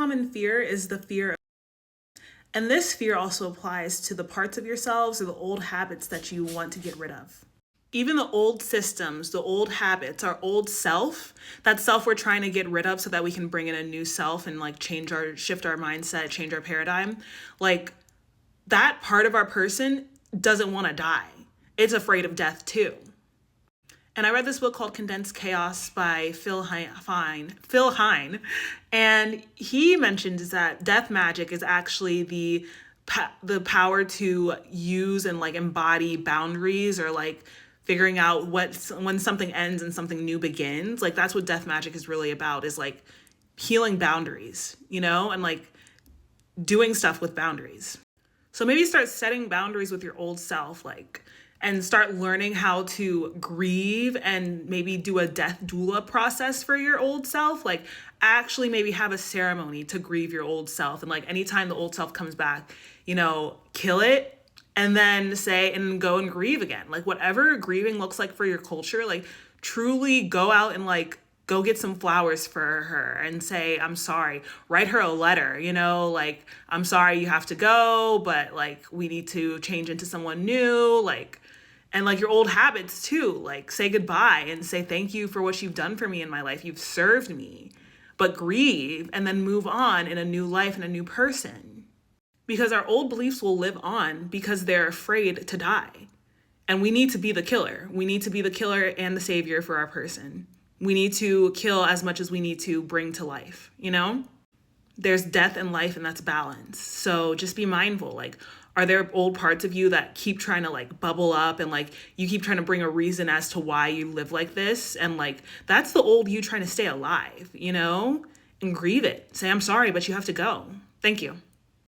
common fear is the fear of, and this fear also applies to the parts of yourselves or the old habits that you want to get rid of. Even the old systems, the old habits, our old self, that self we're trying to get rid of so that we can bring in a new self and like shift our mindset, change our paradigm. Like that part of our person doesn't want to die. It's afraid of death too. And I read this book called Condensed Chaos by Phil Hine, and he mentions that death magic is actually the power to use and like embody boundaries, or like figuring out when something ends and something new begins. Like that's what death magic is really about, is like healing boundaries, and like doing stuff with boundaries. So maybe start setting boundaries with your old self, and start learning how to grieve, and maybe do a death doula process for your old self. Like actually maybe have a ceremony to grieve your old self. And like anytime the old self comes back, kill it, and then go and grieve again. Like whatever grieving looks like for your culture, like truly go out and like go get some flowers for her and say, I'm sorry. Write her a letter, like, I'm sorry you have to go, but like we need to change into someone new. And like your old habits too, like say goodbye and say thank you for what you've done for me in my life. You've served me, but grieve and then move on in a new life and a new person. Because our old beliefs will live on because they're afraid to die. And we need to be the killer. We need to be the killer and the savior for our person. We need to kill as much as we need to bring to life, There's death and life, and that's balance. So just be mindful. Like, are there old parts of you that keep trying to like bubble up, and like you keep trying to bring a reason as to why you live like this? And like, that's the old you trying to stay alive, and grieve it. Say, I'm sorry, but you have to go. Thank you.